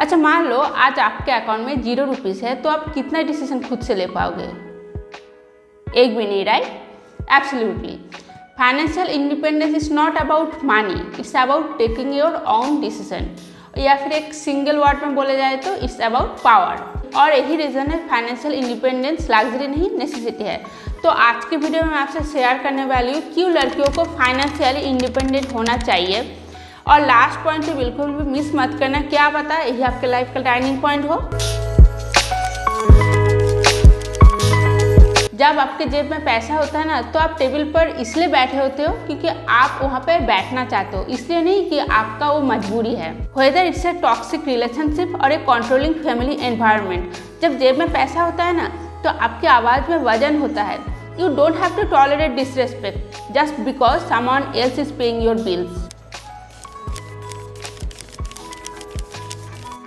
अच्छा मान लो आज आपके अकाउंट में 0 रुपीज़ है, तो आप कितना डिसीजन खुद से ले पाओगे? एक भी नहीं, right? Absolutely. Financial independence is not about money, it's about taking your own decision, या फिर एक सिंगल वर्ड में बोले जाए तो इट्स अबाउट पावर। और यही रीज़न है फाइनेंशियल इंडिपेंडेंस लग्जरी नहीं, नेसेसिटी है। तो आज की वीडियो में मैं आपसे शेयर करने वाली हूँ क्यों लड़कियों को फाइनेंशियली इंडिपेंडेंट होना चाहिए। और लास्ट पॉइंट तो बिल्कुल भी मिस मत करना, क्या पता यही आपके लाइफ का टर्निंग पॉइंट हो। जब आपके जेब में पैसा होता है ना, तो आप टेबल पर इसलिए बैठे होते हो क्योंकि आप वहाँ पर बैठना चाहते हो, इसलिए नहीं कि आपका वो मजबूरी है। Whether it's a toxic relationship और ए कंट्रोलिंग फैमिली एनवायरनमेंट। जब जेब में पैसा होता है ना, तो आपकी आवाज़ में वजन होता है। You don't have to tolerate disrespect just because someone else is paying your bills.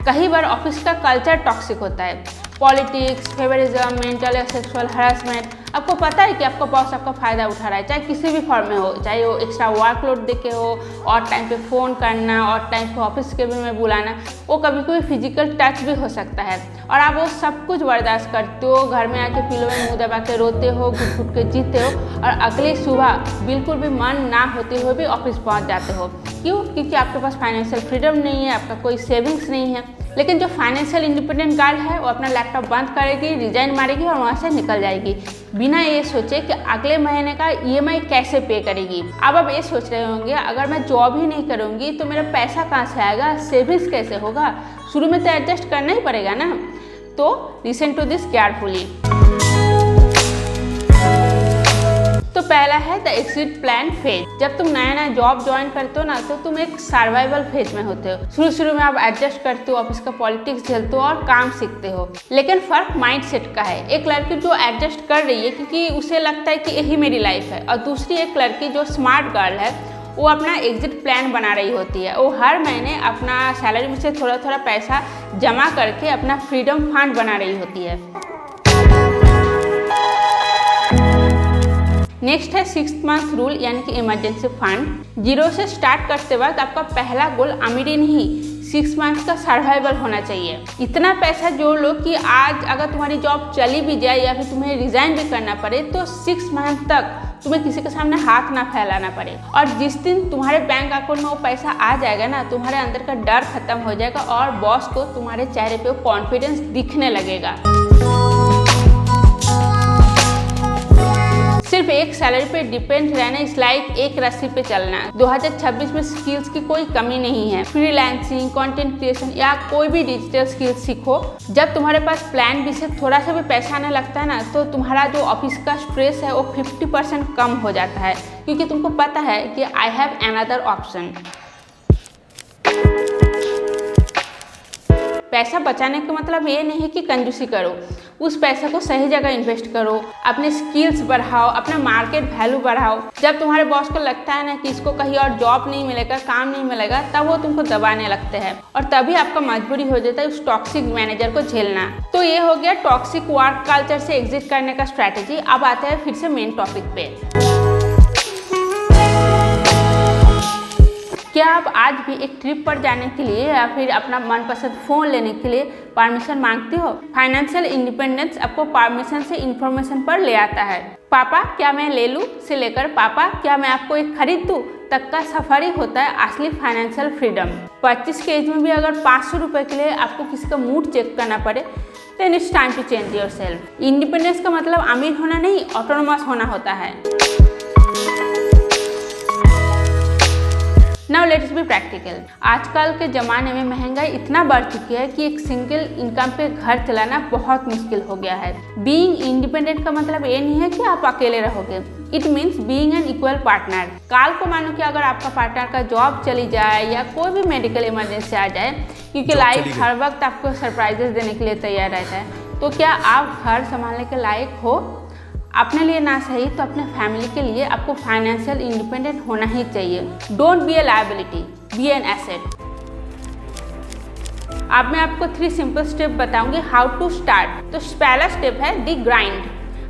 कई बार ऑफिस का कल्चर टॉक्सिक होता है, पॉलिटिक्स, फेवरिज्म, मेंटल या सेक्सुअल हरासमेंट। आपको पता है कि आपका बॉस आपका फ़ायदा उठा रहा है, चाहे किसी भी फॉर्म में हो, चाहे वो एक्स्ट्रा वर्कलोड देके हो, और टाइम पे फ़ोन करना, और टाइम पे ऑफिस के भी में बुलाना, वो कभी कभी फिजिकल टच भी हो सकता है। और आप वो सब कुछ बर्दाश्त करते हो, घर में आके पिलो में मुँह दबा के रोते हो, घुट घुट के जीते हो, और अगली सुबह बिल्कुल भी मन ना होते हुए भी ऑफिस पहुँच जाते हो। क्यों? क्योंकि आपके पास फाइनेंशियल फ्रीडम नहीं है, आपका कोई सेविंग्स नहीं है। लेकिन जो फाइनेंशियल इंडिपेंडेंट गर्ल है, वो अपना लैपटॉप बंद करेगी, रिजाइन मारेगी और वहाँ से निकल जाएगी, बिना ये सोचे कि अगले महीने का EMI कैसे पे करेगी। अब आप ये सोच रहे होंगे, अगर मैं जॉब ही नहीं करूँगी तो मेरा पैसा कहाँ से आएगा, सेविंग्स कैसे होगा? शुरू में तो एडजस्ट करना ही पड़ेगा ना। तो लिसन टू दिस केयरफुली। तो पहला है द एग्जिट प्लान फेज। जब तुम नया नया जॉब ज्वाइन करते हो ना, तो तुम एक सर्वाइवल फेज में होते हो। शुरू में आप एडजस्ट करते हो, ऑफिस का पॉलिटिक्स झेलते हो और काम सीखते हो। लेकिन फर्क माइंडसेट का है। एक लड़की जो एडजस्ट कर रही है क्योंकि उसे लगता है कि यही मेरी लाइफ है, और दूसरी एक लड़की जो स्मार्ट गर्ल है, वो अपना एग्जिट प्लान बना रही होती है। वो हर महीने अपना सैलरी में से थोड़ा थोड़ा पैसा जमा करके अपना फ्रीडम फंड बना रही होती है। नेक्स्ट है 6 मंथ रूल, यानी कि इमरजेंसी फंड। 0 से स्टार्ट करते वक्त आपका पहला गोल अमीरी नहीं, 6 मंथ का सर्वाइवल होना चाहिए। इतना पैसा जोड़ लो कि आज अगर तुम्हारी जॉब चली भी जाए या फिर तुम्हें रिजाइन भी करना पड़े, तो 6 मंथ तक तुम्हें किसी के सामने हाथ ना फैलाना पड़े। और जिस दिन तुम्हारे बैंक अकाउंट में वो पैसा आ जाएगा ना, तुम्हारे अंदर का डर खत्म हो जाएगा और बॉस को तुम्हारे चेहरे पे कॉन्फिडेंस दिखने लगेगा। सिर्फ एक सैलरी पे डिपेंड रहना इस लाइक एक रस्सी पे चलना। 2026 में स्किल्स की कोई कमी नहीं है। फ्रीलांसिंग, कंटेंट क्रिएशन या कोई भी डिजिटल स्किल्स सीखो। जब तुम्हारे पास प्लान बी से थोड़ा सा भी पैसा आने लगता है ना, तो तुम्हारा जो ऑफिस का स्ट्रेस है वो 50% कम हो जाता है, क्योंकि तुमको पता है कि आई हैव अनदर ऑप्शन। पैसा बचाने का मतलब ये नहीं कि कंजूसी करो, उस पैसे को सही जगह इन्वेस्ट करो, अपने स्किल्स बढ़ाओ, अपना मार्केट वैल्यू बढ़ाओ। जब तुम्हारे बॉस को लगता है ना कि इसको कहीं और जॉब नहीं मिलेगा, काम नहीं मिलेगा, तब वो तुमको दबाने लगते हैं, और तभी आपका मजबूरी हो जाता है उस टॉक्सिक मैनेजर को झेलना। तो ये हो गया टॉक्सिक वर्क कल्चर से एग्जिट करने का स्ट्रैटेजी। अब आते हैं फिर से मेन टॉपिक पे। क्या आप आज भी एक ट्रिप पर जाने के लिए या फिर अपना मनपसंद फ़ोन लेने के लिए परमिशन मांगते हो? फाइनेंशियल इंडिपेंडेंस आपको परमिशन से इंफॉर्मेशन पर ले आता है। पापा क्या मैं ले लूँ से लेकर पापा क्या मैं आपको एक खरीद दूँ तक का सफर ही होता है असली फाइनेंशियल फ्रीडम। 25 के एज में भी अगर 500 रुपये के लिए आपको किसी का मूड चेक करना पड़े, then it's time to change yourself. Independence का मतलब अमीर होना नहीं, ऑटोनोमस होना होता है। Now let's be practical. आजकल के ज़माने में महंगाई इतना बढ़ चुकी है कि एक सिंगल इनकम पे घर चलाना बहुत मुश्किल हो गया है। बीइंग इंडिपेंडेंट का मतलब ये नहीं है कि आप अकेले रहोगे, it means being an equal partner. काल को मानो कि अगर आपका पार्टनर का जॉब चली जाए या कोई भी मेडिकल इमरजेंसी आ जाए, क्योंकि लाइफ हर वक्त आपको सरप्राइजेस देने के लिए तैयार रहता है, तो क्या आप घर संभालने के लायक हो? अपने लिए ना सही तो अपने फैमिली के लिए आपको फाइनेंशियल इंडिपेंडेंट होना ही चाहिए। Don't be a liability, be an asset. अब मैं आपको 3 सिंपल स्टेप बताऊंगी हाउ टू स्टार्ट। तो पहला स्टेप है दी ग्राइंड।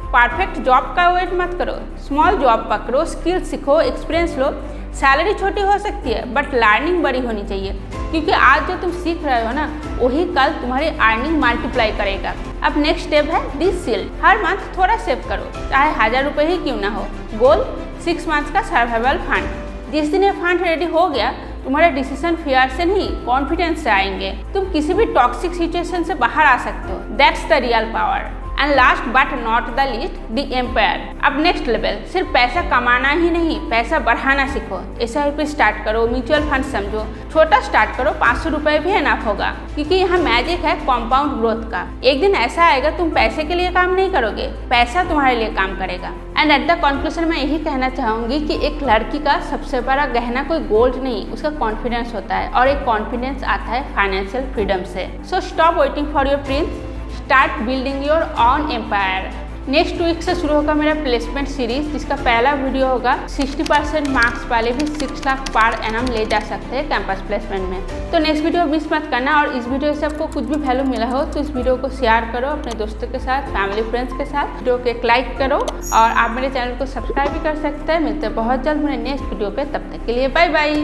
परफेक्ट जॉब का वेट मत करो, स्मॉल जॉब पकड़ो, स्किल सीखो, एक्सपीरियंस लो, सैलरी छोटी हो सकती है बट लर्निंग बड़ी होनी चाहिए, क्योंकि आज जो तुम सीख रहे हो ना वही कल तुम्हारी अर्निंग मल्टीप्लाई करेगा। अब नेक्स्ट स्टेप है दिस शील्ड। हर मंथ थोड़ा सेव करो, चाहे 1000 रुपये ही क्यों ना हो। गोल 6 मंथ्स का सर्वाइवल फंड। जिस दिन ये फंड रेडी हो गया तुम्हारे डिसीजन फियर से नहीं कॉन्फिडेंस से आएंगे। तुम किसी भी टॉक्सिक सिचुएशन से बाहर आ सकते हो। That's the real power. And last but not the least the empire. अब नेक्स्ट लेवल, सिर्फ पैसा कमाना ही नहीं, पैसा बढ़ाना सीखो। SIP स्टार्ट करो, म्यूचुअल फंड समझो, छोटा स्टार्ट करो, 500 रुपये भी एनफ होगा, क्योंकि यहाँ मैजिक है कॉम्पाउंड ग्रोथ का। एक दिन ऐसा आएगा तुम पैसे के लिए काम नहीं करोगे, पैसा तुम्हारे लिए काम करेगा। एंड एट द कंक्लूजन मैं यही कहना चाहूँगी कि एक लड़की का सबसे बड़ा गहना कोई गोल्ड नहीं, उसका कॉन्फिडेंस होता है, और एक कॉन्फिडेंस आता है फाइनेंशियल फ्रीडम से। So stop waiting for your prince, start building your own empire. Next week से शुरू होगा मेरा प्लेसमेंट सीरीज, जिसका पहला वीडियो होगा 60% मार्क्स वाले भी 6 लाख पर एनम ले जा सकते हैं कैंपस प्लेसमेंट में। तो नेक्स्ट वीडियो मिस मत करना, और इस वीडियो से आपको कुछ भी वैल्यू मिला हो तो इस वीडियो को शेयर करो अपने दोस्तों के साथ, फैमिली फ्रेंड्स के साथ। वीडियो को एक लाइक करो, और आप मेरे चैनल को सब्सक्राइब भी कर सकते हैं। मिलते हैं बहुत जल्द मेरे नेक्स्ट वीडियो पे, तब तक के लिए बाय बाय।